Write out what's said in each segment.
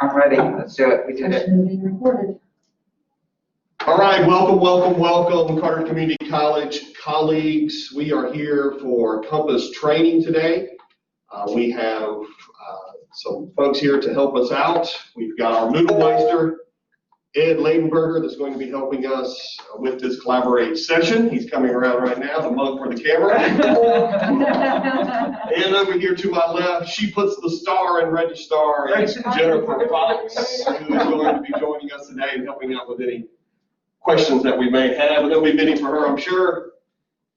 I'm ready. Let's do it. We did it. All right, welcome, Carteret Community College colleagues. We are here for Compass training today. We have some folks here to help us out. We've got our Moodlemeister, Ed Ladenberger, that's going to be helping us with this Collaborate session. He's coming around right now, the mug for the camera. And over here to my left, she puts the star in Registar, is Jennifer Fox, who is going to be joining us today and helping out with any questions that we may have. And there'll be many for her, I'm sure.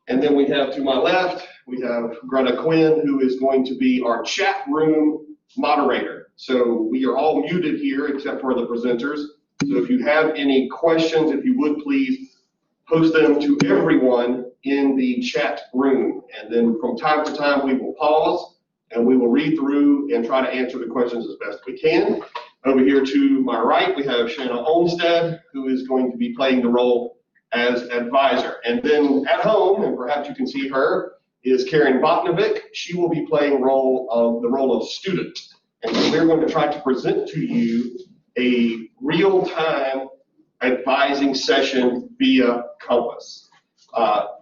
And then we have to my left, we have Greta Quinn, who is going to be our chat room moderator. So we are all muted here except for the presenters. So if you have any questions, if you would please post them to everyone in the chat room. And then from time to time, we will pause and we will read through and try to answer the questions as best we can. Over here to my right, we have Shanna Olmstead, who is going to be playing the role as advisor. And then at home, and perhaps you can see her, is Karen Botnovic. She will be playing the role of student. And so we're going to try to present to you a real-time advising session via Compass.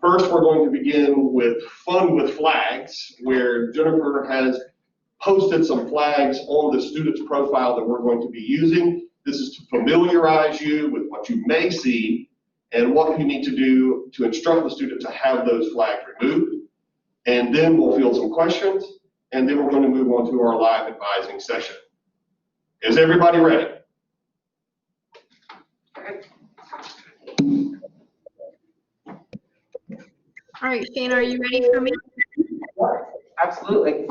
First, we're going to begin with Fun with Flags, where Jennifer has posted some flags on the student's profile that we're going to be using. This is to familiarize you with what you may see and what you need to do to instruct the student to have those flags removed. And then we'll field some questions, and then we're going to move on to our live advising session. Is everybody ready? All right, Shanna, are you ready for me? Absolutely.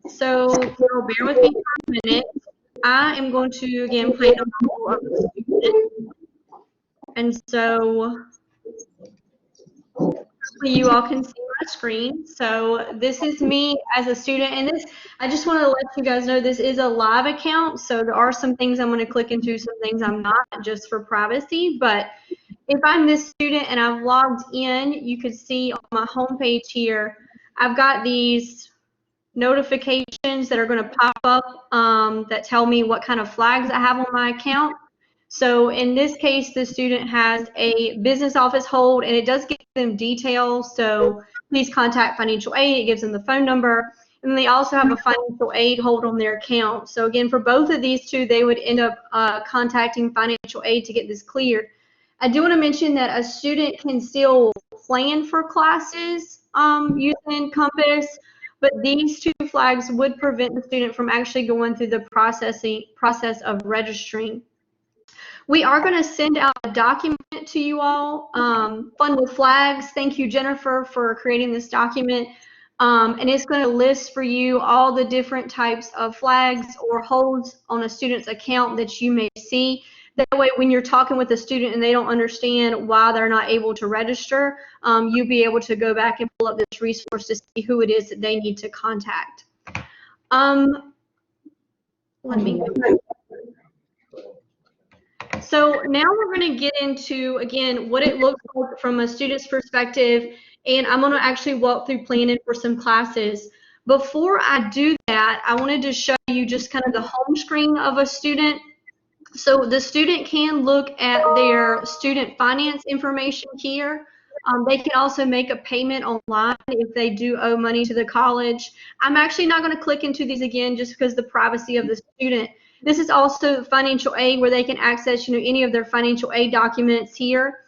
So bear with me for a minute. I am going to, again, play the role of the student. And so hopefully you all can see my screen. So this is me as a student. And this, I just want to let you guys know this is a live account. So there are some things I'm going to click into, some things I'm not, just for privacy. But if I'm this student and I've logged in, you can see on my homepage here, I've got these notifications that are going to pop up that tell me what kind of flags I have on my account. So in this case, the student has a business office hold, and it does give them details. So please contact financial aid. It gives them the phone number. And they also have a financial aid hold on their account. So again, for both of these two, they would end up contacting financial aid to get this cleared. I do want to mention that a student can still plan for classes using Compass, but these two flags would prevent the student from actually going through the process of registering. We are going to send out a document to you all, Fun with Flags. Thank you, Jennifer, for creating this document. And it's going to list for you all the different types of flags or holds on a student's account that you may see. That way, when you're talking with a student and they don't understand why they're not able to register, you'll be able to go back and pull up this resource to see who it is that they need to contact. Let me go. So now we're going to get into, again, what it looks like from a student's perspective, and I'm going to actually walk through planning for some classes. Before I do that, I wanted to show you just kind of the home screen of a student. So the student can look at their student finance information here. They can also make a payment online if they do owe money to the college. I'm actually not going to click into these again just because of the privacy of the student. This is also financial aid where they can access, any of their financial aid documents here.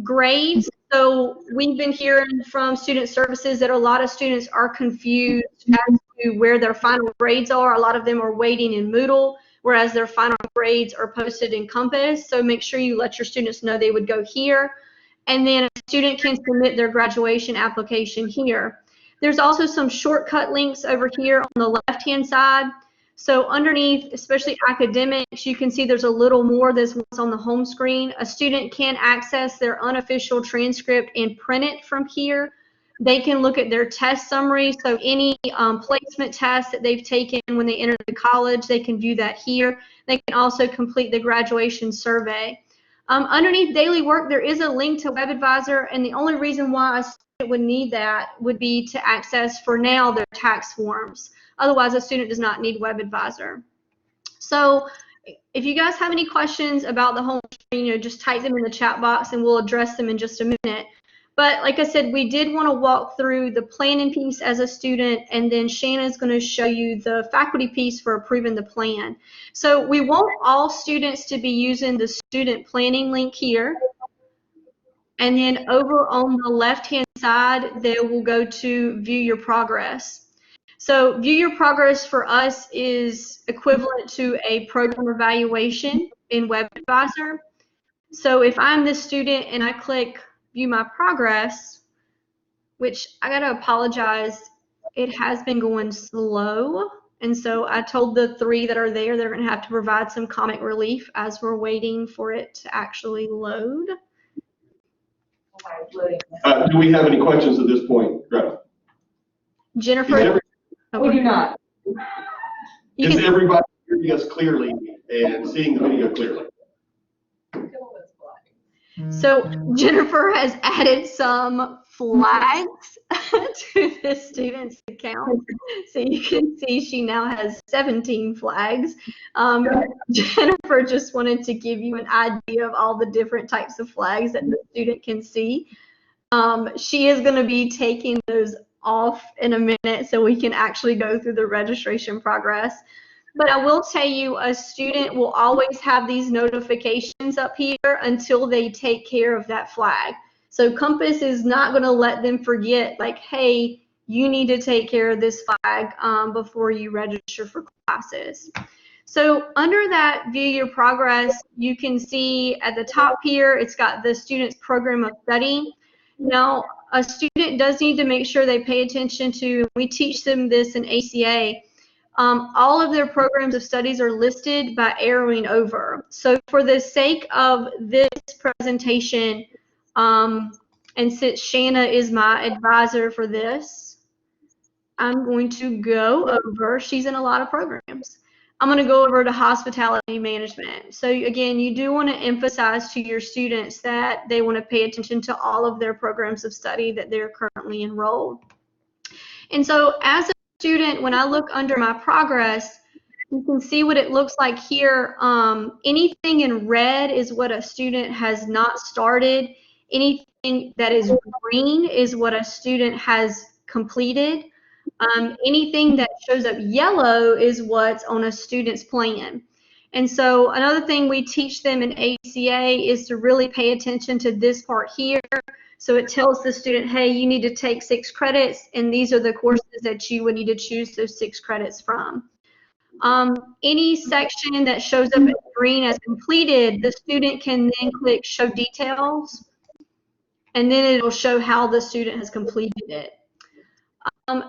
Grades. So we've been hearing from student services that a lot of students are confused as to where their final grades are. A lot of them are waiting in Moodle, whereas their final grades are posted in Compass. So make sure you let your students know they would go here. And then a student can submit their graduation application here. There's also some shortcut links over here on the left-hand side. So underneath, especially academics, you can see there's a little more than what's on the home screen. A student can access their unofficial transcript and print it from here. They can look at their test summary. So any placement tests that they've taken when they enter the college, they can view that here. They can also complete the graduation survey. Underneath daily work, there is a link to WebAdvisor, and the only reason why a student would need that would be to access, for now, their tax forms. Otherwise, a student does not need WebAdvisor. So if you guys have any questions about the home screen, just type them in the chat box and we'll address them in just a minute. But like I said, we did want to walk through the planning piece as a student, and then Shanna's going to show you the faculty piece for approving the plan. So we want all students to be using the student planning link here. And then over on the left-hand side, they will go to view your progress. So view your progress for us is equivalent to a program evaluation in WebAdvisor. So if I'm the student and I click view my progress, which I gotta apologize, it has been going slow. And so I told the 3 that are there, they're gonna have to provide some comic relief as we're waiting for it to actually load. Do we have any questions at this point, Greta? Jennifer? We do not. Is everybody hearing us clearly and seeing the video clearly? So Jennifer has added some flags to the student's account. So you can see she now has 17 flags. Jennifer just wanted to give you an idea of all the different types of flags that the student can see. She is going to be taking those off in a minute so we can actually go through the registration progress. But I will tell you, a student will always have these notifications up here until they take care of that flag. So Compass is not going to let them forget, like, hey, you need to take care of this flag before you register for classes. So under that view your progress, you can see at the top here, it's got the student's program of study. Now, a student does need to make sure they pay attention to, we teach them this in ACA, all of their programs of studies are listed by arrowing over. So for the sake of this presentation, and since Shanna is my advisor for this, I'm going to go over, she's in a lot of programs. I'm going to go over to hospitality management. So again, you do want to emphasize to your students that they want to pay attention to all of their programs of study that they're currently enrolled. And so as a student, when I look under my progress, you can see what it looks like here. Anything in red is what a student has not started. Anything that is green is what a student has completed. Anything that shows up yellow is what's on a student's plan. And so another thing we teach them in ACA is to really pay attention to this part here. So it tells the student, hey, you need to take 6 credits, and these are the courses that you would need to choose those 6 credits from. Any section that shows up in green as completed, the student can then click show details, and then it'll show how the student has completed it.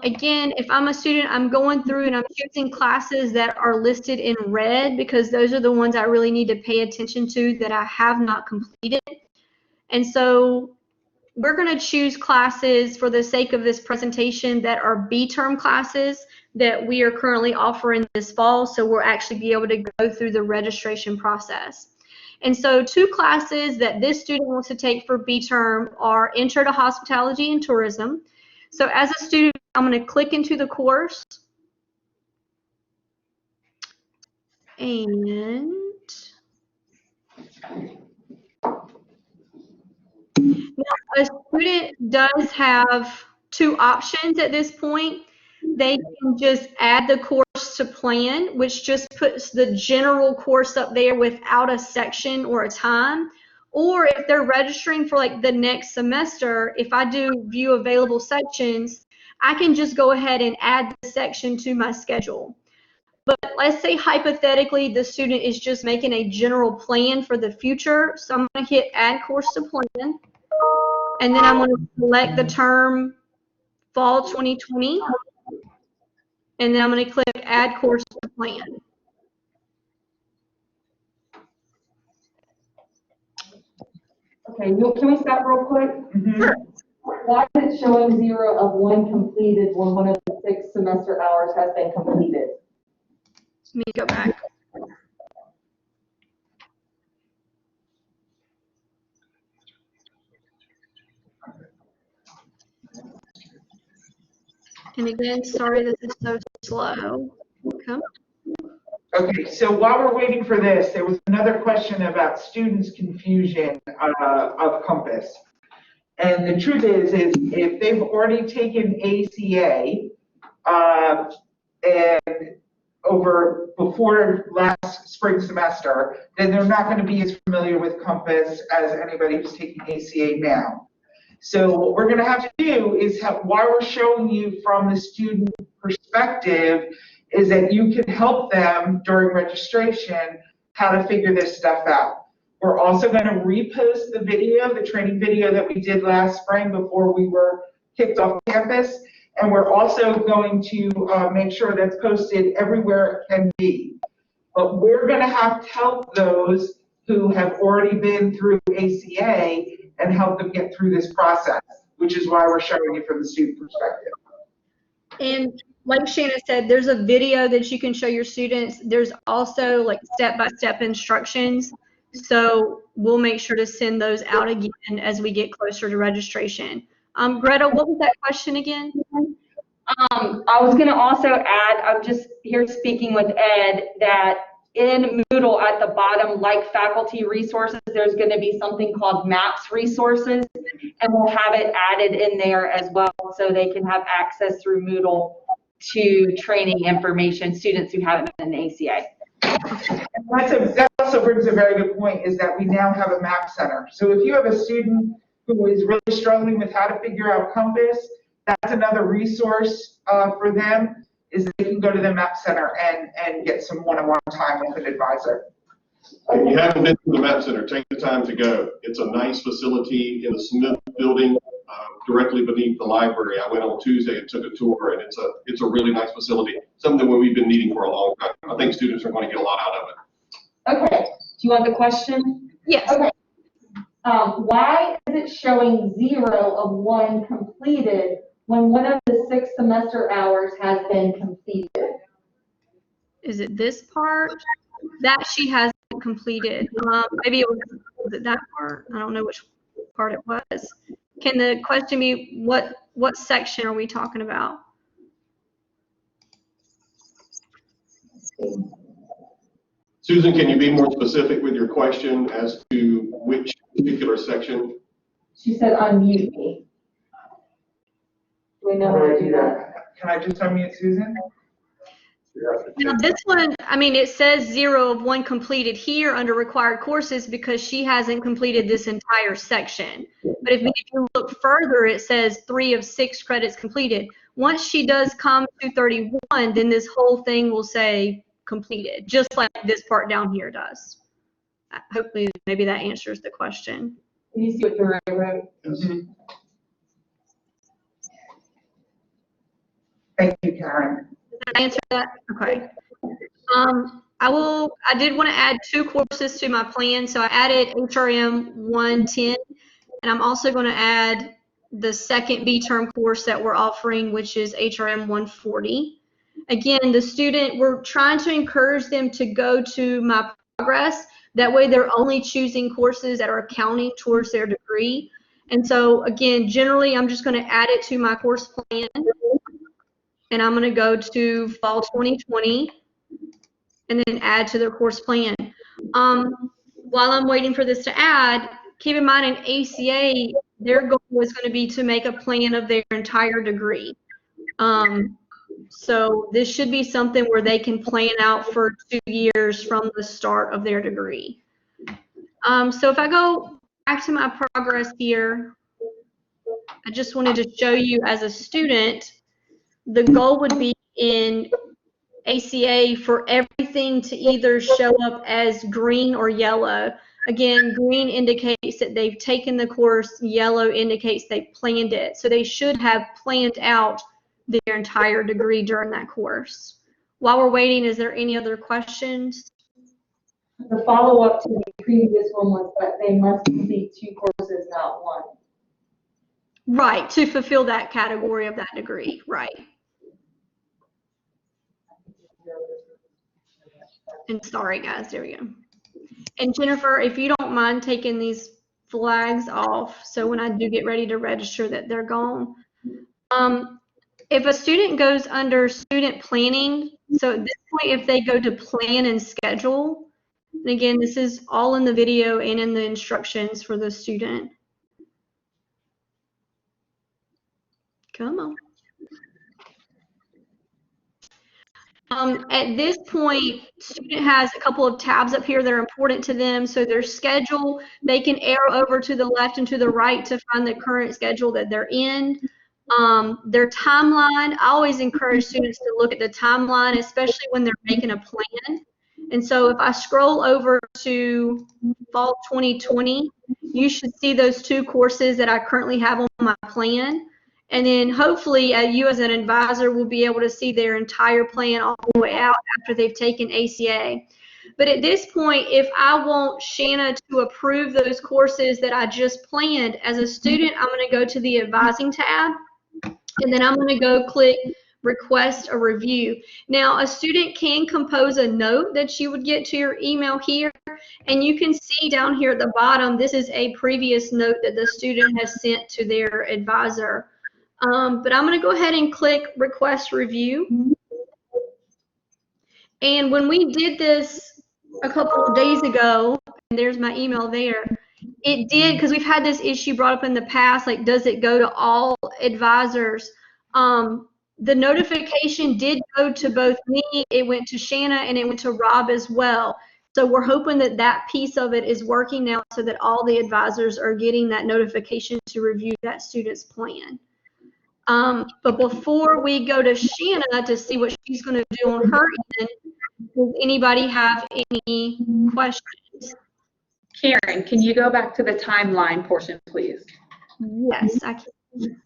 Again, if I'm a student, I'm going through and I'm choosing classes that are listed in red because those are the ones I really need to pay attention to that I have not completed. And so we're going to choose classes for the sake of this presentation that are B-term classes that we are currently offering this fall, so we'll actually be able to go through the registration process. And so 2 classes that this student wants to take for B-term are Intro to Hospitality and Tourism. So as a student, I'm going to click into the course. And now a student does have 2 options at this point. They can just add the course to plan, which just puts the general course up there without a section or a time. Or if they're registering for like the next semester, if I do view available sections, I can just go ahead and add the section to my schedule. But let's say hypothetically the student is just making a general plan for the future. So I'm going to hit add course to plan. And then I'm going to select the term fall 2020. And then I'm going to click add course to plan. Okay, can we stop real quick? Sure. Why is it showing 0 of 1 completed when one of the 6 semester hours has been completed? Let me go back. And again, sorry this is so slow. Okay. Okay, so while we're waiting for this, there was another question about students' confusion of Compass. And the truth is if they've already taken ACA, and before last spring semester, then they're not going to be as familiar with Compass as anybody who's taking ACA now. So what we're going to have to do is why we're showing you from the student perspective is that you can help them during registration how to figure this stuff out. We're also going to repost the video, the training video that we did last spring before we were kicked off campus. And we're also going to make sure that's posted everywhere it can be. But we're going to have to help those who have already been through ACA and help them get through this process, which is why we're showing it from the student perspective. And like Shanna said, there's a video that you can show your students. There's also like step-by-step instructions. So we'll make sure to send those out again as we get closer to registration. Greta, what was that question again? I was going to also add, I'm just here speaking with Ed, that in Moodle at the bottom, like faculty resources, there's going to be something called MAPS resources, and we'll have it added in there as well so they can have access through Moodle to training information, students who haven't been in ACA. That also brings a very good point, is that we now have a map center. So if you have a student who is really struggling with how to figure out Compass, that's another resource for them, is they can go to the map center and get some one-on-one time with an advisor. If you haven't been to the Map Center, take the time to go. It's a nice facility in the Smith building, directly beneath the library. I went on Tuesday and took a tour, and it's a really nice facility, something that we've been needing for a long time. I think students are going to get a lot out of it. Okay, do you want the question? Yes. Okay. Why is it showing 0 of 1 completed when one of the 6 semester hours has been completed? Is it this part? That she hasn't completed. Maybe was it that part? I don't know which part it was. Can the question be what section are we talking about? Susan, can you be more specific with your question as to which particular section? She said unmute me. Do we know how to do that? Can I just unmute Susan? Now this one, I mean, it says 0 of 1 completed here under required courses because she hasn't completed this entire section. But if you look further, it says 3 of 6 credits completed. Once she does come to 31, then this whole thing will say completed, just like this part down here does. Hopefully, maybe that answers the question. Can you see what Dora wrote? Mm-hmm. Thank you, Karen. Did I answer that? Okay. I did want to add 2 courses to my plan. So I added HRM 110, and I'm also going to add the second B-term course that we're offering, which is HRM 140. Again, we're trying to encourage them to go to My Progress. That way they're only choosing courses that are counting towards their degree. And so again, generally I'm just going to add it to my course plan. And I'm going to go to fall 2020 and then add to their course plan. While I'm waiting for this to add, keep in mind in ACA, their goal is going to be to make a plan of their entire degree. So this should be something where they can plan out for 2 years from the start of their degree. So if I go back to my progress here, I just wanted to show you as a student, the goal would be in ACA for everything to either show up as green or yellow. Again, green indicates that they've taken the course, yellow indicates they planned it. So they should have planned out their entire degree during that course. While we're waiting, is there any other questions? The follow-up to the previous one was that they must complete 2 courses, not 1. Right, to fulfill that category of that degree, right. And sorry guys, there we go. And Jennifer, if you don't mind taking these flags off, so when I do get ready to register that they're gone. If a student goes under student planning, so this point, if they go to plan and schedule, and again, this is all in the video and in the instructions for the student. Come on. At this point, student has a couple of tabs up here that are important to them. So their schedule, they can arrow over to the left and to the right to find the current schedule that they're in. Their timeline, I always encourage students to look at the timeline, especially when they're making a plan. And so if I scroll over to fall 2020, you should see those 2 courses that I currently have on my plan. And then hopefully you as an advisor will be able to see their entire plan all the way out after they've taken ACA. But at this point, if I want Shanna to approve those courses that I just planned, as a student, I'm going to go to the advising tab, and then I'm going to go click request a review. Now, a student can compose a note that you would get to your email here, and you can see down here at the bottom, this is a previous note that the student has sent to their advisor. But I'm going to go ahead and click request review. And when we did this a couple of days ago, and there's my email there, it did, because we've had this issue brought up in the past, like does it go to all advisors? The notification did go to both me, it went to Shanna, and it went to Rob as well. So we're hoping that that piece of it is working now so that all the advisors are getting that notification to review that student's plan. But before we go to Shanna to see what she's going to do on her end, does anybody have any questions? Karen, can you go back to the timeline portion, please? Yes, I can.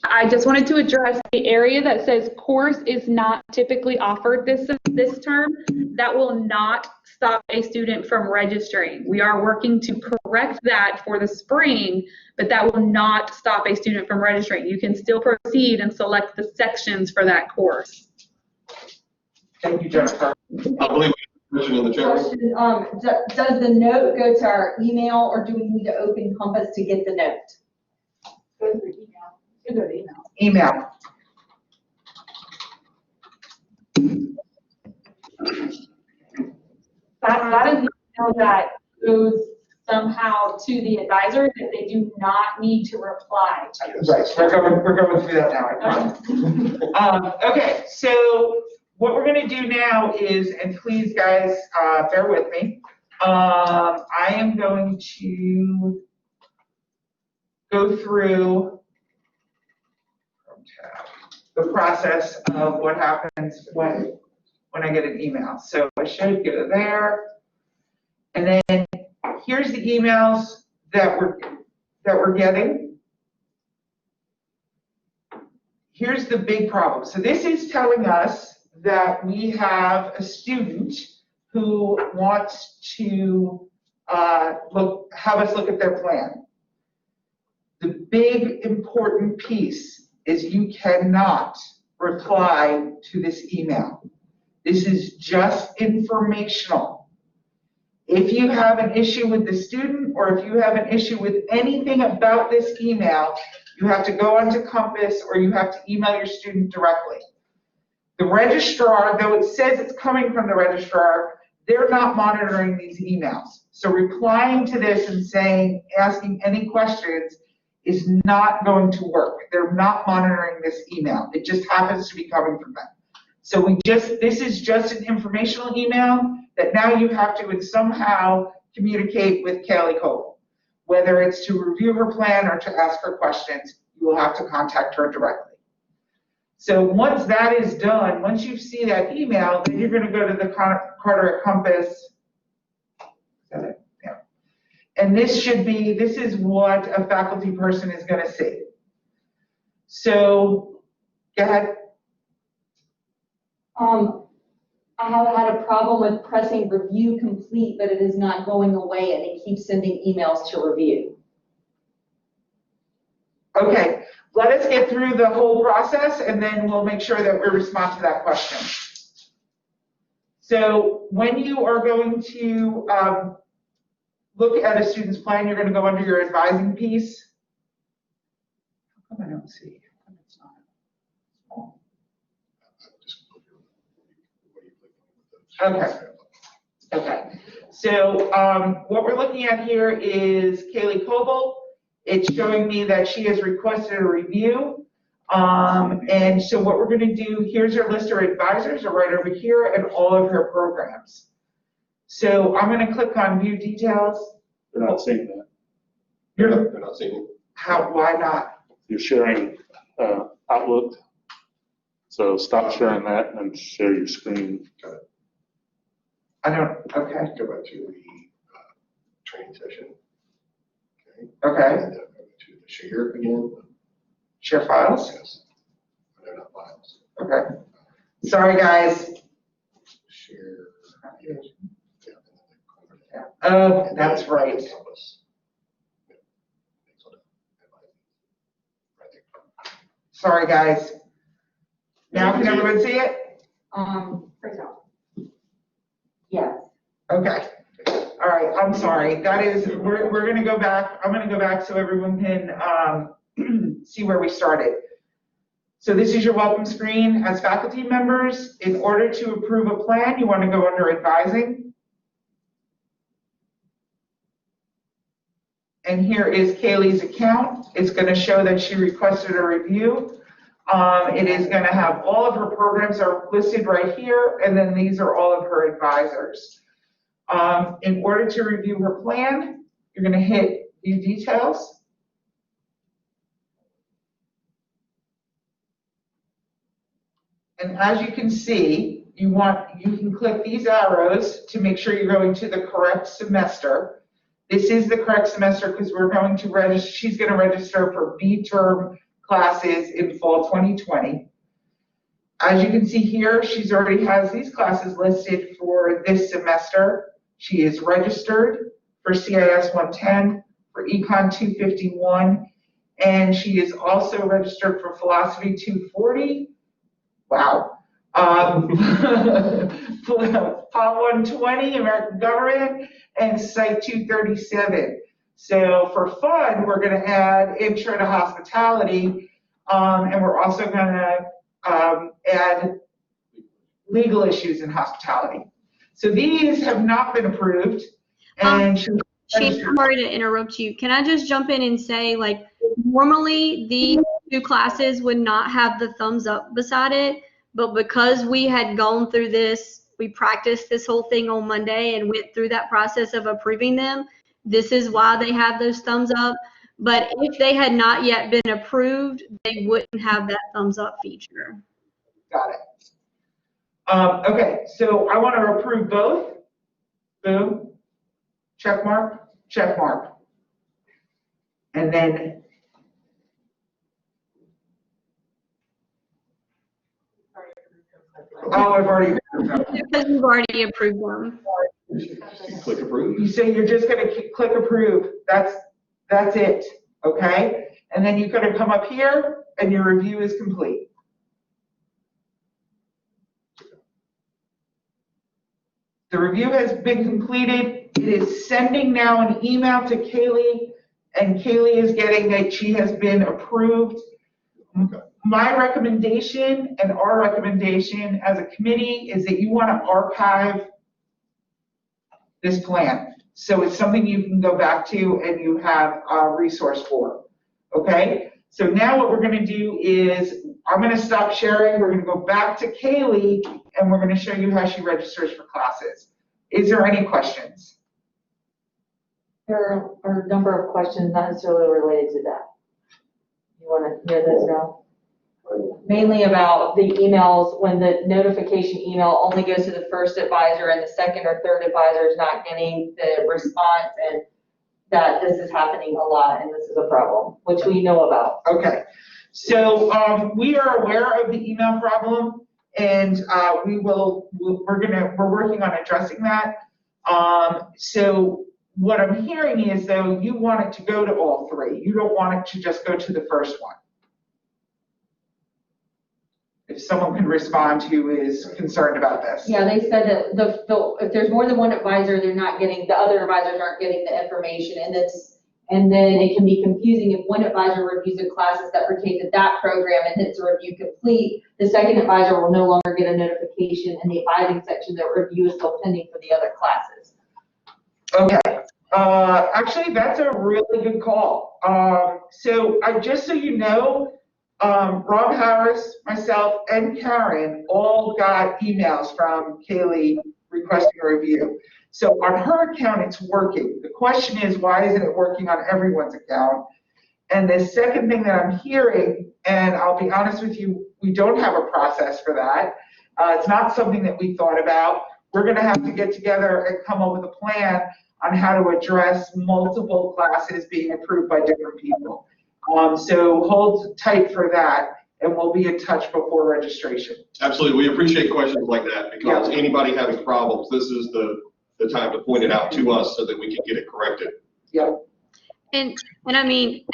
I just wanted to address the area that says course is not typically offered this term. That will not stop a student from registering. We are working to correct that for the spring, but that will not stop a student from registering. You can still proceed and select the sections for that course. Thank you, Jennifer. I believe we have a question in the chat room. Question, does the note go to our email, or do we need to open Compass to get the note? Go to the email. You go to the email. Email. That is an email that goes somehow to the advisor that they do not need to reply to. Right, we're going through that now, I promise. Okay, so what we're going to do now is, and please guys, bear with me, I am going to go through the process of what happens when I get an email. So I should get it there. And then here's the emails that we're getting. Here's the big problem. So this is telling us that we have a student who wants to have us look at their plan. The big important piece is you cannot reply to this email. This is just informational. If you have an issue with the student, or if you have an issue with anything about this email, you have to go onto Compass, or you have to email your student directly. The registrar, though it says it's coming from the registrar, they're not monitoring these emails. So replying to this and asking any questions is not going to work. They're not monitoring this email. It just happens to be coming from them. So this is just an informational email that now you have to somehow communicate with Kaylee Cole. Whether it's to review her plan or to ask her questions, you will have to contact her directly. So once that is done, once you see that email, then you're going to go to the Carteret Compass. Is that it? Yeah. And this is what a faculty person is going to see. So go ahead. I have had a problem with pressing review complete, but it is not going away, and it keeps sending emails to review. Okay, let us get through the whole process, and then we'll make sure that we respond to that question. So when you are going to look at a student's plan, you're gonna go under your advising piece. How come I don't see? How come it's not? Okay. Okay, so what we're looking at here is Kaylee Coble. It's showing me that she has requested a review. And so what we're gonna do, here's her list of advisors, are right over here, and all of her programs. So I'm gonna click on view details. They're not seeing that. They're not seeing it. How, why not? You're sharing Outlook. So stop sharing that and share your screen. I don't, okay, Go back to the training session. okay. And go to the share again. Share files? Yes. They're not files. Okay. Sorry, guys. Share. Oh, that's right. Sorry, guys. Now can everyone see it? Praise God. Yes. Okay. All right, I'm sorry. That is, we're gonna go back. I'm gonna go back so everyone can see where we started. So this is your welcome screen as faculty members. In order to approve a plan, you want to go under advising. And here is Kaylee's account. It's going to show that she requested a review. It is going to have all of her programs are listed right here, and then these are all of her advisors. In order to review her plan, you're going to hit View Details. And as you can see, you can click these arrows to make sure you're going to the correct semester. This is the correct semester because we're going to register, she's going to register for B term classes in fall 2020. As you can see here, she's already has these classes listed for this semester. She is registered for CIS 110, for Econ 251, and she is also registered for Philosophy 240. Wow. Pol 120, American Government, and Site 237. So for fun, we're going to add Intro to Hospitality, and we're also going to add Legal Issues in Hospitality. So these have not been approved. And Shane, I'm sorry to interrupt you. Can I just jump in and say, like, normally these two classes would not have the thumbs up beside it, but because we had gone through this, we practiced this whole thing on Monday and went through that process of approving them, this is why they have those thumbs up. But if they had not yet been approved, they wouldn't have that thumbs up feature. Got it. Okay, so I want to approve both. Boom. Check mark, check mark. And then I've already approved them. Because you've already approved them. Click approve. You say you're just going to click approve. That's it, okay? And then you're going to come up here and your review is complete. The review has been completed. It is sending now an email to Kaylee, and Kaylee is getting that she has been approved. Okay. My recommendation and our recommendation as a committee is that you want to archive this plan. So it's something you can go back to and you have a resource for, okay? So now what we're gonna do is, I'm gonna stop sharing, we're gonna go back to Kaylee, and we're gonna show you how she registers for classes. Is there any questions? There are a number of questions not necessarily related to that. You want to hear this now? Mainly about the emails, when the notification email only goes to the first advisor and the second or third advisor is not getting the response, and that this is happening a lot and this is a problem, which we know about. Okay, so we are aware of the email problem, and we're working on addressing that. So what I'm hearing is, though, you want it to go to all three. You don't want it to just go to the first one. if someone can respond who is concerned about this. Yeah, they said that if there's more than one advisor, the other advisors aren't getting the information, and then it can be confusing if one advisor reviews the classes that pertain to that program and hits a review complete, the second advisor will no longer get a notification in the advising section that review is still pending for the other classes. Okay, actually, that's a really good call. So just so you know, Rob Harris, myself, and Karen all got emails from Kaylee requesting a review. So on her account, it's working. The question is, why isn't it working on everyone's account? And the second thing that I'm hearing, and I'll be honest with you, we don't have a process for that. It's not something that we thought about. We're gonna have to get together and come up with a plan on how to address multiple classes being approved by different people. So hold tight for that, and we'll be in touch before registration. Absolutely, we appreciate questions like that, because anybody having problems, this is the time to point it out to us so that we can get it corrected. Yep. And I mean,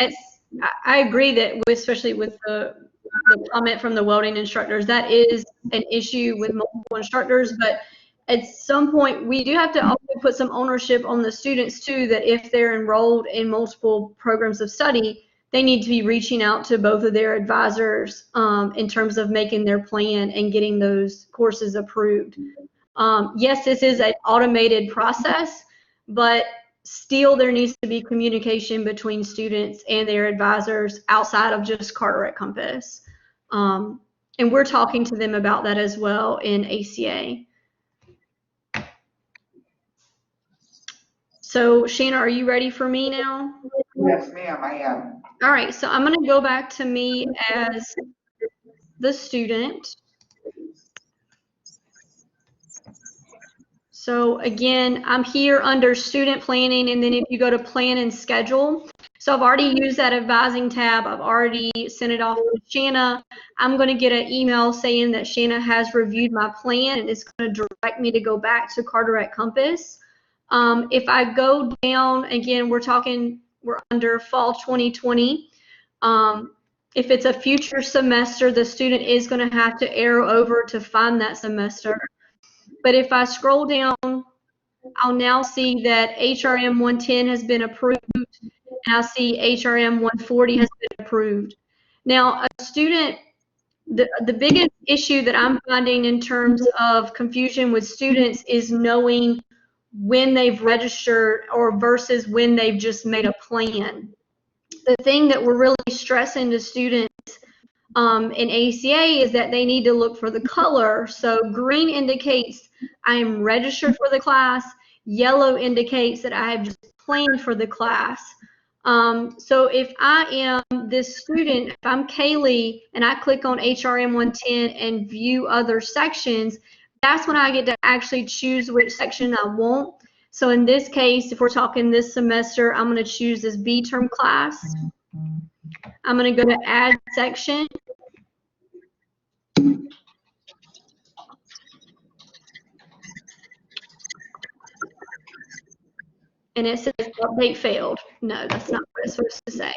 I agree that especially with the comment from the welding instructors, that is an issue with multiple instructors, but at some point we do have to also put some ownership on the students too, that if they're enrolled in multiple programs of study, they need to be reaching out to both of their advisors in terms of making their plan and getting those courses approved. Yes, this is an automated process, but still there needs to be communication between students and their advisors outside of just Carteret Compass. And we're talking to them about that as well in ACA. So Shanna, are you ready for me now? Yes, ma'am, I am. All right, so I'm going to go back to me as the student. So again, I'm here under student planning, and then if you go to plan and schedule, so I've already used that advising tab. I've already sent it off to Shanna. I'm going to get an email saying that Shanna has reviewed my plan, and it's going to direct me to go back to Carteret Compass. If I go down, again, we're under fall 2020. If it's a future semester, the student is going to have to arrow over to find that semester. But if I scroll down, I'll now see that HRM 110 has been approved, and I see HRM 140 has been approved. Now, a student, the biggest issue that I'm finding in terms of confusion with students is knowing when they've registered or versus when they've just made a plan. The thing that we're really stressing to students in ACA is that they need to look for the color. So green indicates I am registered for the class. Yellow indicates that I have just planned for the class. So if I am this student, if I'm Kaylee and I click on HRM 110 and view other sections, that's when I get to actually choose which section I want. So in this case, if we're talking this semester, I'm going to choose this B term class. I'm going to go to add section. And it says update failed. No, that's not what it's supposed to say.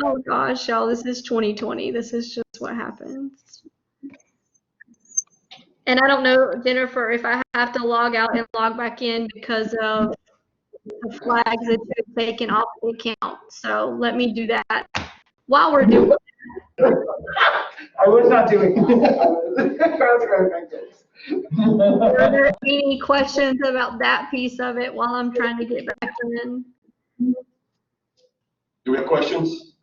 Oh gosh, y'all, this is 2020. This is just what happens. And I don't know, Jennifer, if I have to log out and log back in because of the flags that you've taken off the account. So let me do that while we're doing it. I was not doing it. Are there any questions about that piece of it while I'm trying to get back in? Do we have questions?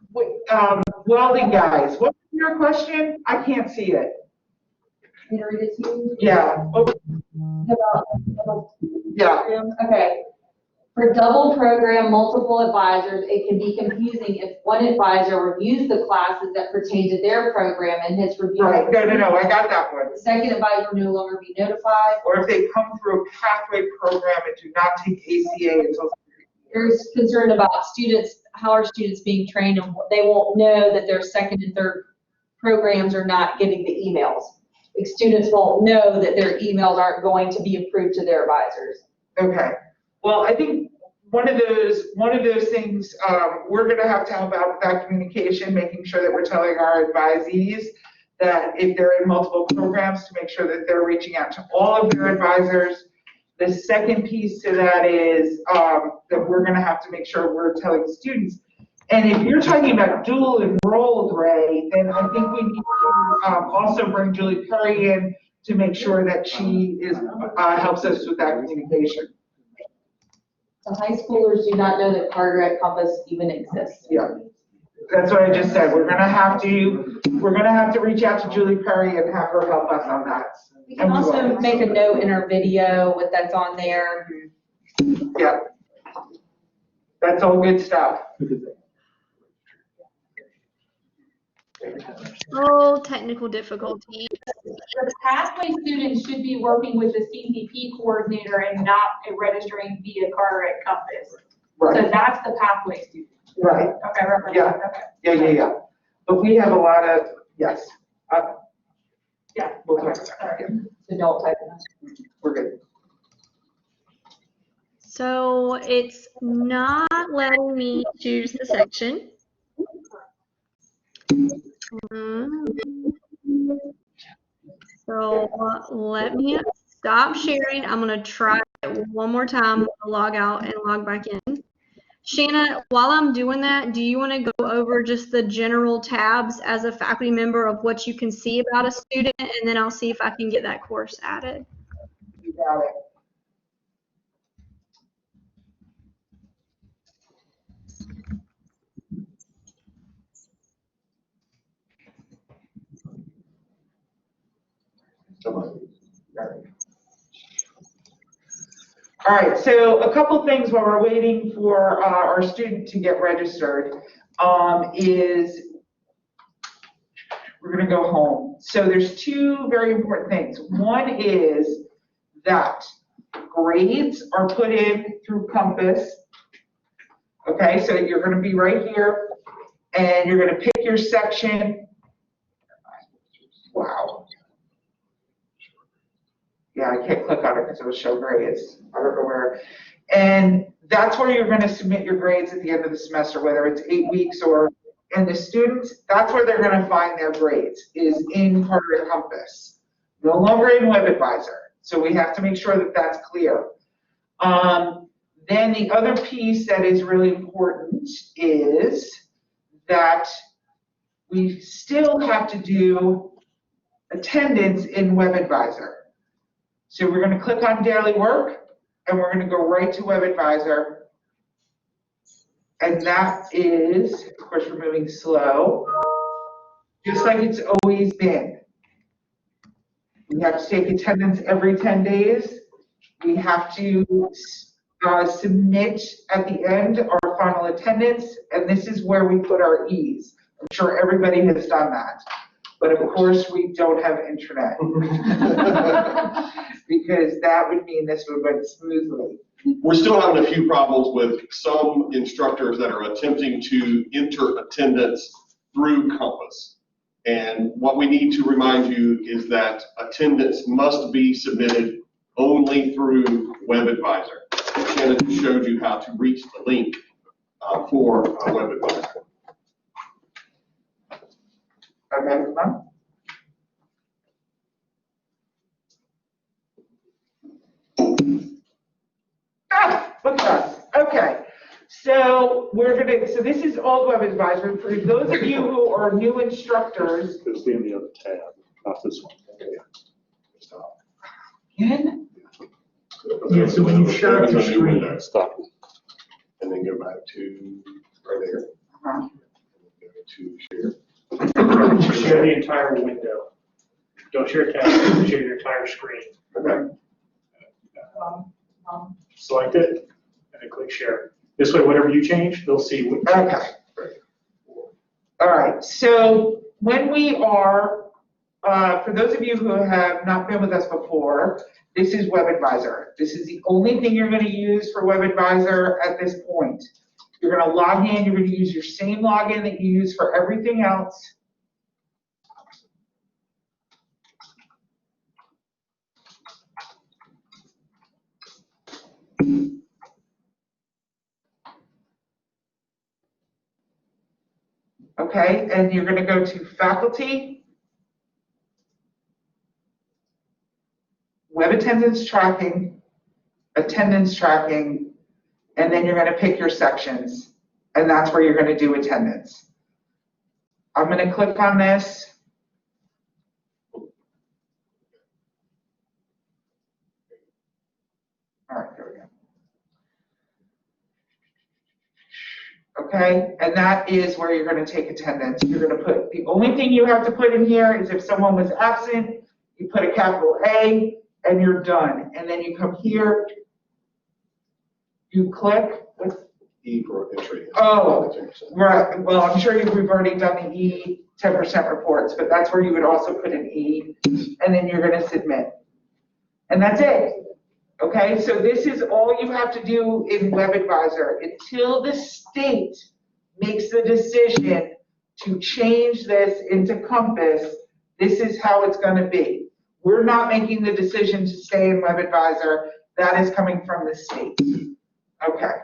Welding guys, what's your question? I can't see it. Can you read it to you? Yeah. Yeah. Okay. For double program, multiple advisors, it can be confusing if one advisor reviews the classes that pertain to their program and his review. Right. No, I got that one. The second advisor will no longer be notified. Or if they come through a pathway program and do not take ACA until. There's concern about students, how are students being trained, and they won't know that their second and third programs are not getting the emails. Like, students won't know that their emails aren't going to be approved to their advisors. Okay. Well, I think one of those things, we're gonna have to help out with that communication, making sure that we're telling our advisees that if they're in multiple programs, to make sure that they're reaching out to all of their advisors. The second piece to that is, that we're gonna have to make sure we're telling students. And if you're talking about dual enrolled, Ray, then I think we need to, also bring Julie Curry in to make sure that she is, helps us with that communication. The high schoolers do not know that Carteret Compass even exists. Yeah, that's what I just said. We're gonna have to reach out to Julie Perry and have her help us on that. We can also make a note in our video what that's on there. Yeah. That's all good stuff. Oh, technical difficulty. The pathway students should be working with the CCP coordinator and not registering via Carteret Compass. So Right, that's the pathway student. right. Okay, reference. Yeah. Okay. Yeah. But we have a lot of, yes. Yeah. We'll talk about that. So don't type it. We're good. So it's not letting me choose the section. So let me stop sharing. I'm going to try it one more time. I'm gonna log out and log back in. Shanna, while I'm doing that, do you want to go over just the general tabs as a faculty member of what you can see about a student, and then I'll see if I can get that course added. You got it. All right, so a couple things while we're waiting for our student to get registered is we're gonna go home. So there's two very important things. One is that grades are put in through Compass. Okay, so you're gonna be right here and you're gonna pick your section. Wow. Yeah, I can't click on it because it will show grades. I don't know where. And that's where you're going to submit your grades at the end of the semester, whether it's 8 weeks or, and the students, that's where they're going to find their grades, is in Carteret Compass. No longer in WebAdvisor. So we have to make sure that that's clear. Then the other piece that is really important is that we still have to do attendance in WebAdvisor. So we're going to click on daily work and we're going to go right to WebAdvisor. And that is, of course, we're moving slow, just like it's always been. We have to take attendance every 10 days. We have to submit at the end our final attendance, and this is where we put our E's. I'm sure everybody has done that. But of course, we don't have internet. Because that would mean this would run smoothly. We're still having a few problems with some instructors that are attempting to enter attendance through Compass. And what we need to remind you is that attendance must be submitted only through WebAdvisor. Shannon showed you how to reach the link for WebAdvisor. Okay, come on. Look at us. Okay. So so this is all WebAdvisor. For those of you who are new instructors. It's in the other tab, not this one. Stop. In? Yeah, so when you share your screen. Stop. And then go back to right there. Uh-huh. Go to share. Share the entire window. Don't share a tab, share your entire screen. Okay. Select it, and then click share. This way, whatever you change, they'll see what. Okay. All right. So when we are, for those of you who have not been with us before, this is WebAdvisor. This is the only thing you're going to use for WebAdvisor at this point. You're going to log in. You're going to use your same login that you use for everything else. Okay, and you're gonna go to faculty, web attendance tracking, and then you're gonna pick your sections, and that's where you're gonna do attendance. I'm gonna click on this. All right, there we go. Okay, and that is where you're gonna take attendance. You're gonna put, the only thing you have to put in here is if someone was absent, you put a capital A, and you're done. And then you come here, you click, what's, E for entry. Oh, right, well, I'm sure we've already done the E 10% reports, but that's where you would also put an E, and then you're gonna submit. And that's it. Okay, so this is all you have to do in WebAdvisor until the state makes the decision to change this into Compass. This is how it's gonna be. We're not making the decision to stay in WebAdvisor. That is coming from the state. Okay.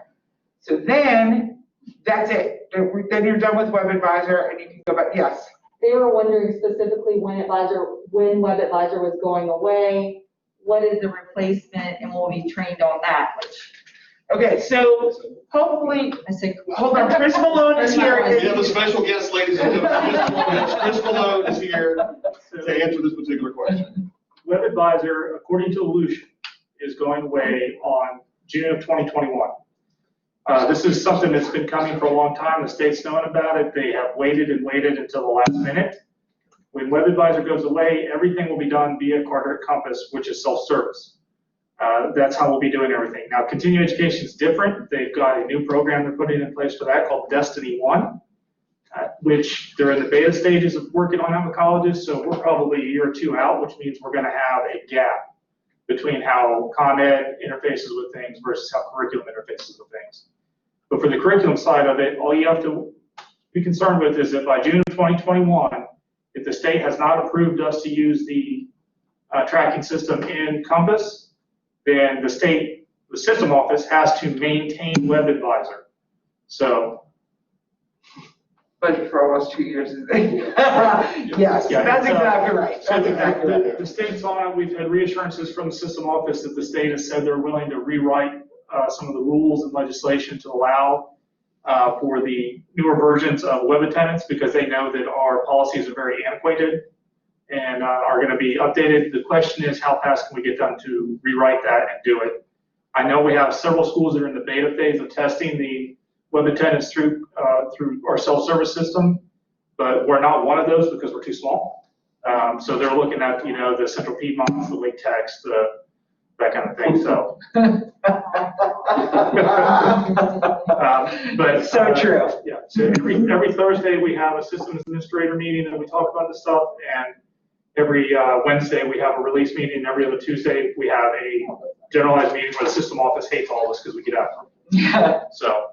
So then, that's it. Then you're done with WebAdvisor and you can go back, yes. They were wondering specifically when WebAdvisor was going away, what is the replacement, and we'll be trained on that, which Okay, so hopefully, I said. hold on, Chris Malone is here. We have a special guest, ladies and gentlemen. Just 1 minute. Chris Malone is here to answer this particular question. WebAdvisor, according to Lucia, is going away on June of 2021. This is something that's been coming for a long time. The state's known about it. They have waited and waited until the last minute. When WebAdvisor goes away, everything will be done via Carteret Compass, which is self-service. That's how we'll be doing everything. Now, continuing education is different. They've got a new program they're putting in place for that called Destiny One, which they're in the beta stages of working on that with colleges. So we're probably a year or two out, which means we're going to have a gap between how Con Ed interfaces with things versus how curriculum interfaces with things. But for the curriculum side of it, all you have to be concerned with is that by June of 2021, if the state has not approved us to use the tracking system in Compass, then the system office has to maintain WebAdvisor. So. But for almost 2 years. Yes, Yeah, that's exactly right. So That's exactly right. the state's on it. We've had reassurances from the system office that the state has said they're willing to rewrite some of the rules and legislation to allow for the newer versions of web attendance because they know that our policies are very antiquated and are going to be updated. The question is, how fast can we get them to rewrite that and do it? I know we have several schools that are in the beta phase of testing the web attendance through our self-service system, but we're not one of those because we're too small. So they're looking at, the Central Piedmont, the Wake Text, that kind of thing. So, but So true. Yeah. So every Thursday we have a systems administrator meeting and we talk about this stuff, and every Wednesday we have a release meeting. Every other Tuesday we have a generalized meeting where the system office hates all of us because we get after them. Yeah. So.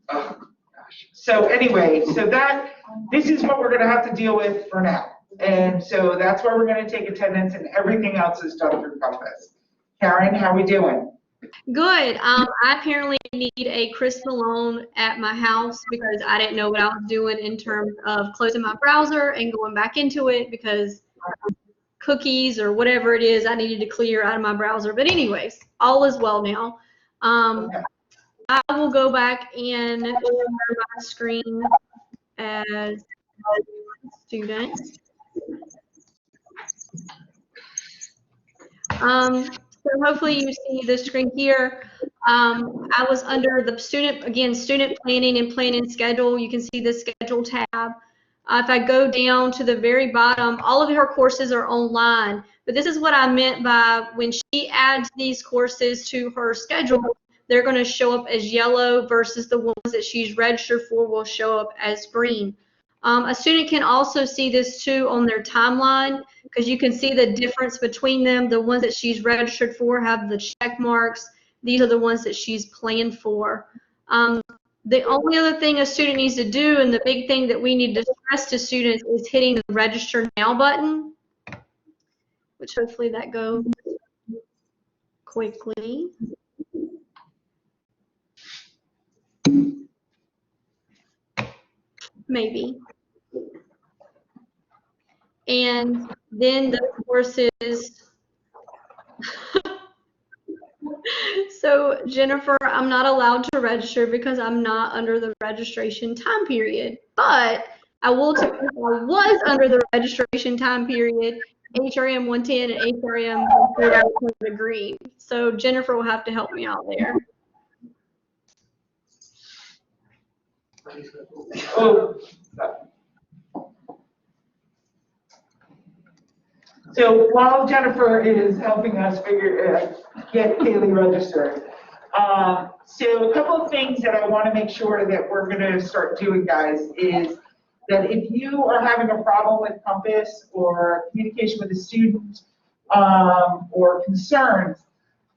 Oh, gosh. So anyway, this is what we're gonna have to deal with for now. And so that's where we're gonna take attendance and everything else is done through Compass. Karen, how we doing? Good. I apparently need a Chris Malone at my house because I didn't know what I was doing in terms of closing my browser and going back into it because cookies or whatever it is I needed to clear out of my browser. But anyways, all is well now. Okay. I will go back and share my screen as student. So hopefully you see the screen here. I was under the student planning and planning schedule. You can see the schedule tab. If I go down to the very bottom, all of her courses are online. But this is what I meant by when she adds these courses to her schedule, they're going to show up as yellow versus the ones that she's registered for will show up as green. A student can also see this too on their timeline because you can see the difference between them. The ones that she's registered for have the check marks. These are the ones that she's planned for. The only other thing a student needs to do, and the big thing that we need to stress to students, is hitting the Register Now button, which hopefully that goes quickly. maybe. And then the courses. So Jennifer, I'm not allowed to register because I'm not under the registration time period. But I will tell you, if I was under the registration time period, HRM 110 and HRM 140 would agree. So Jennifer will have to help me out there. Oh. So while Jennifer is helping us get Kaylee registered, so a couple of things that I want to make sure that we're going to start doing, guys, is that if you are having a problem with Compass or communication with a student or concerns,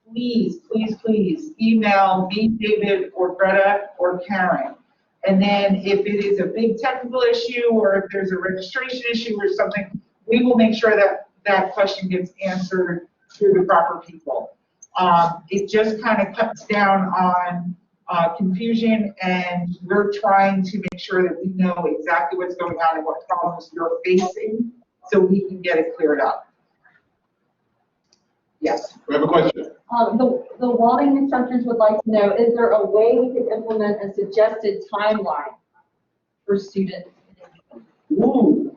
please, please, please email me, David, or Greta, or Karen. And then if it is a big technical issue or if there's a registration issue or something, we will make sure that that question gets answered through the proper people. It just kind of cuts down on confusion, and we're trying to make sure that we know exactly what's going on and what problems you're facing so we can get it cleared up. Yes. We have a question. The welding instructors would like to know, is there a way we could implement a suggested timeline for students? Ooh.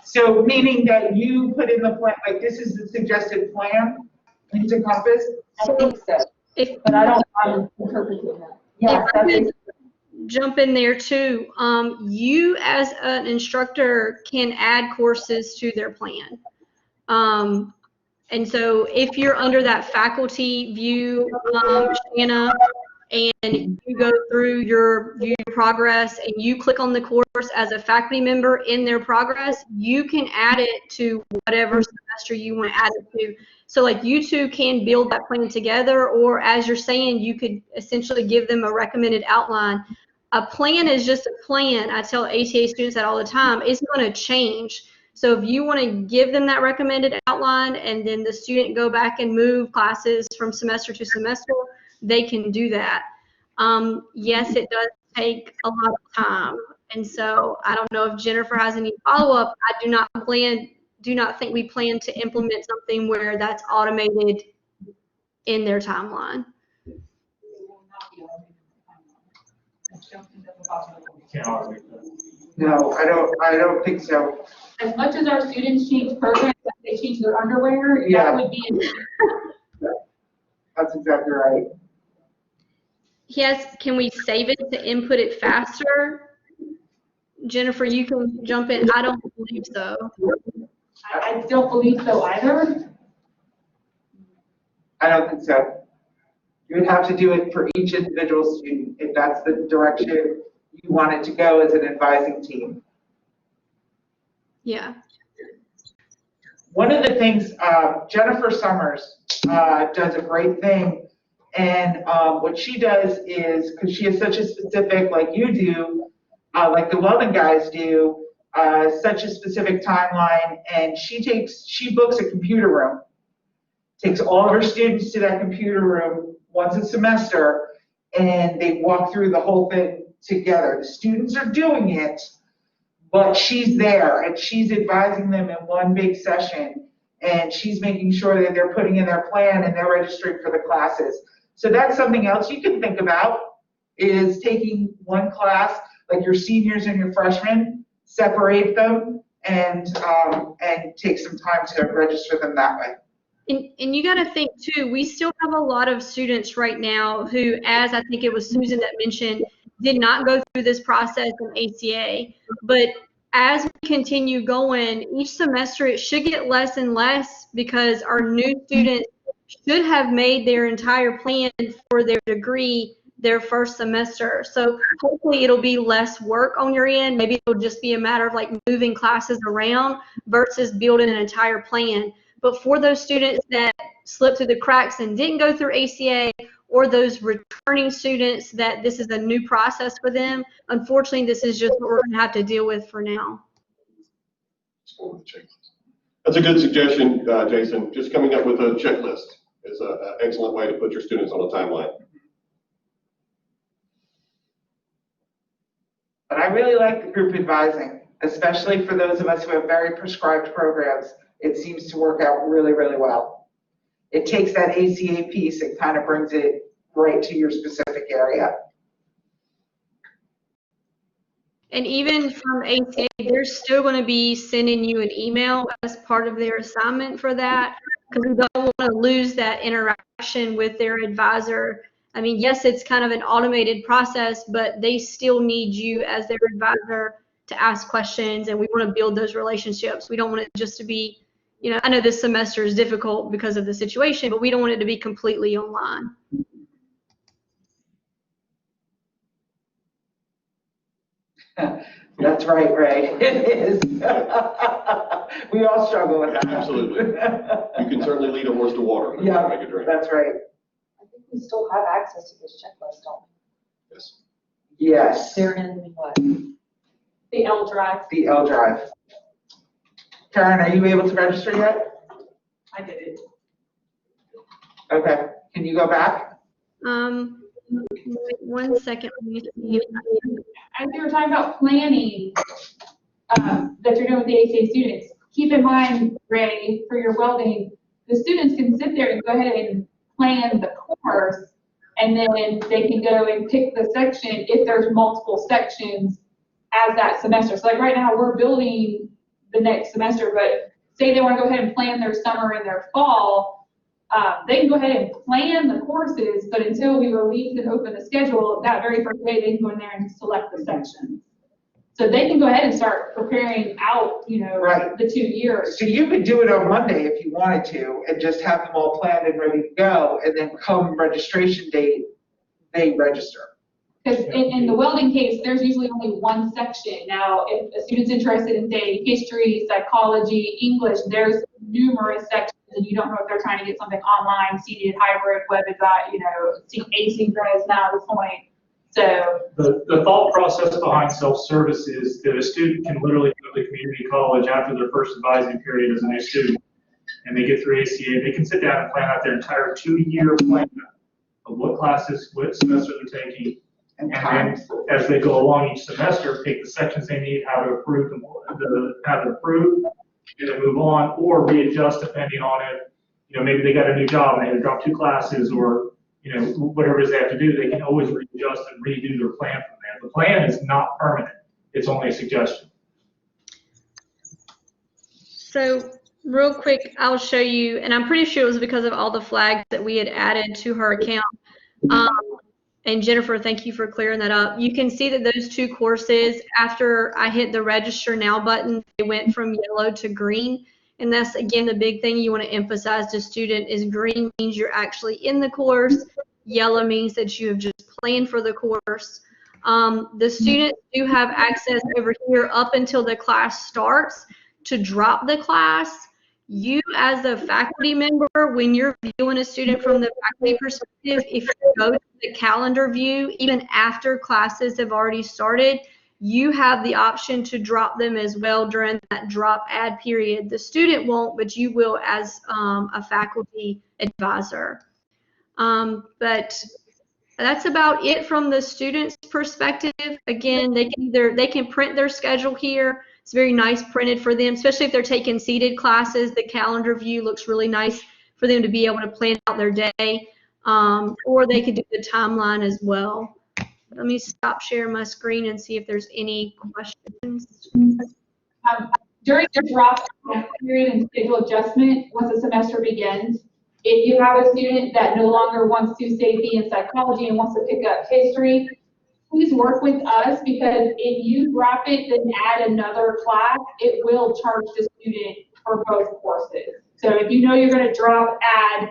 So meaning that you put in the plan, like this is the suggested plan into Compass? I think so, but I don't, I'm interpreting that. Yes, If I could jump in there too, you as an instructor can add courses to their plan. And so if you're under that faculty view, Shanna, and you go through your view progress and you click on the course as a faculty member in their progress, you can add it to whatever semester you want to add it to. So like you two can build that plan together, or as you're saying, you could essentially give them a recommended outline. A plan is just a plan. I tell ATA students that all the time. It's going to change. So if you want to give them that recommended outline and then the student go back and move classes from semester to semester, they can do that. Yes, it does take a lot of time. And so I don't know if Jennifer has any follow-up. I do not think we plan to implement something where that's automated in their timeline. No, I don't think so. As much as our students change programs, if they change their underwear, Yeah. that would be an issue. That's exactly right. Yes, can we save it to input it faster? Jennifer, you can jump in. I don't believe so. I don't believe so either. I don't think so. You would have to do it for each individual student if that's the direction you want it to go as an advising team. Yeah. One of the things, Jennifer Summers does a great thing. And what she does is, because she is such a specific, like you do, like the welding guys do, such a specific timeline, and she books a computer room, takes all of her students to that computer room once a semester, and they walk through the whole thing together. The students are doing it, but she's there, and she's advising them in one big session, and she's making sure that they're putting in their plan and they're registering for the classes. So that's something else you can think about, is taking one class, like your seniors and your freshmen, separate them, and take some time to register them that way. And you got to think too, we still have a lot of students right now who, as I think it was Susan that mentioned, did not go through this process in ACA. But as we continue going, each semester it should get less and less, because our new students should have made their entire plan for their degree their first semester. So hopefully it'll be less work on your end. Maybe it'll just be a matter of like moving classes around versus building an entire plan. But for those students that slipped through the cracks and didn't go through ACA, or those returning students that this is a new process for them, unfortunately, this is just what we're going to have to deal with for now. That's a good suggestion, Jason. Just coming up with a checklist is an excellent way to put your students on a timeline. But I really like the group advising, especially for those of us who have very prescribed programs. It seems to work out really, really well. It takes that ACA piece and kind of brings it right to your specific area. And even from ACA, they're still going to be sending you an email as part of their assignment for that, because we don't want to lose that interaction with their advisor. I mean, yes, it's kind of an automated process, but they still need you as their advisor to ask questions, and we want to build those relationships. We don't want it just to be, you know, I know this semester is difficult because of the situation, but we don't want it to be completely online. That's right, Ray. It is. We all struggle with that. Absolutely. You can certainly lead a horse to water. But Yeah, make it drink. that's right. I think we still have access to this checklist, don't Yes. Yes, we? They're in what? The L drive. the L drive. Karen, are you able to register yet? I did it. Okay, can you go back? Wait 1 second. Let me see. As you were talking about planning, that you're doing with the ACA students, keep in mind, Ray, for your welding, the students can sit there and go ahead and plan the course, and then they can go and pick the section if there's multiple sections as that semester. So like right now, we're building the next semester, but say they want to go ahead and plan their summer and their fall, they can go ahead and plan the courses, but until we release and open the schedule, that very first day, they can go in there and select the sections. So they can go ahead and start preparing out, you know, Right. the 2 years. So you could do it on Monday if you wanted to, and just have them all planned and ready to go, and then come registration date, they register. Because in the welding case, there's usually only one section. Now, if a student's interested in, say, history, psychology, English, there's numerous sections, and you don't know if they're trying to get something online, seated, hybrid, web, you know, asynchronous now at this point. So, The thought process behind self-service is that a student can literally go to community college after their first advising period as a new student, and they get through ACA. They can sit down and plan out their entire 2-year plan of what classes, what semester they're taking, and then as they go along each semester, take the sections they need, how to approve them, how to approve, and then move on, or readjust depending on it. You know, maybe they got a new job and they had to drop 2 classes, or you know, whatever it is they have to do, they can always readjust and redo their plan from there. The plan is not permanent. It's only a suggestion. So real quick, I'll show you, and I'm pretty sure it was because of all the flags that we had added to her account. And Jennifer, thank you for clearing that up. You can see that those 2 courses, after I hit the register now button, they went from yellow to green. And that's, again, the big thing you want to emphasize to student is green means you're actually in the course. Yellow means that you have just planned for the course. The students do have access over here up until the class starts to drop the class. You as a faculty member, when you're viewing a student from the faculty perspective, if you go to the calendar view, even after classes have already started, you have the option to drop them as well during that drop add period. The student won't, but you will as a faculty advisor. But that's about it from the student's perspective. Again, they can print their schedule here. It's very nice printed for them, especially if they're taking seated classes. The calendar view looks really nice for them to be able to plan out their day, or they could do the timeline as well. Let me stop sharing my screen and see if there's any questions. during the drop period and schedule adjustment, once the semester begins, if you have a student that no longer wants to say be in psychology and wants to pick up history, please work with us, because if you drop it then add another class, it will charge the student for both courses. So if you know you're going to add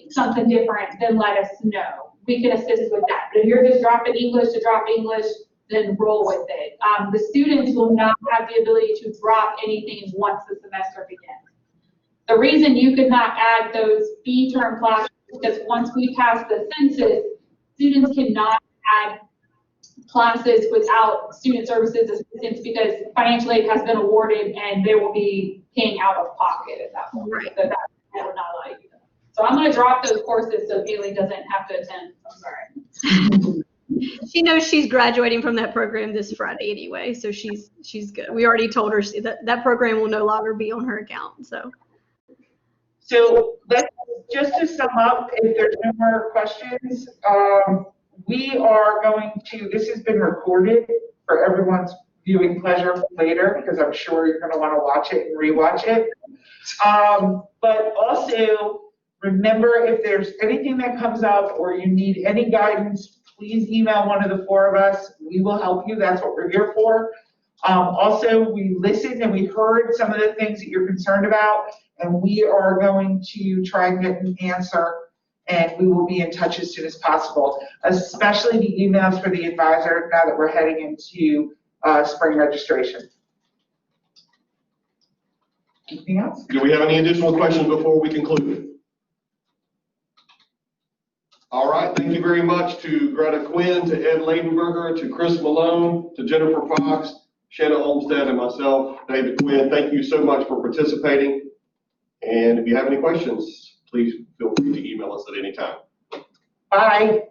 something different, then let us know. We can assist with that. But if you're just dropping English to drop English, then roll with it. The students will not have the ability to drop anything once the semester begins. The reason you could not add those B term classes is because once we pass the census, students cannot add classes without student services assistance, because financial aid has been awarded and they will be paying out of pocket at that point. Right. So that would not allow you to. So I'm going to drop those courses so Haley doesn't have to attend. I'm sorry. She knows she's graduating from that program this Friday anyway, so she's good. We already told her that program will no longer be on her account, so. So just to sum up, if there's no more questions, we are going to, this has been recorded for everyone's viewing pleasure later, because I'm sure you're going to want to watch it and rewatch it. But also, remember, if there's anything that comes up or you need any guidance, please email one of the four of us. We will help you. That's what we're here for. Also, we listened and we heard some of the things that you're concerned about, and we are going to try and get an answer, and we will be in touch as soon as possible, especially the emails for the advisor now that we're heading into spring registration. Anything else? Do we have any additional questions before we conclude? All right, thank you very much to Greta Quinn, to Ed Ladenberger, to Chris Malone, to Jennifer Fox, Shanna Olmstead, and myself, David Quinn. Thank you so much for participating. And if you have any questions, please feel free to email us at any time. Bye.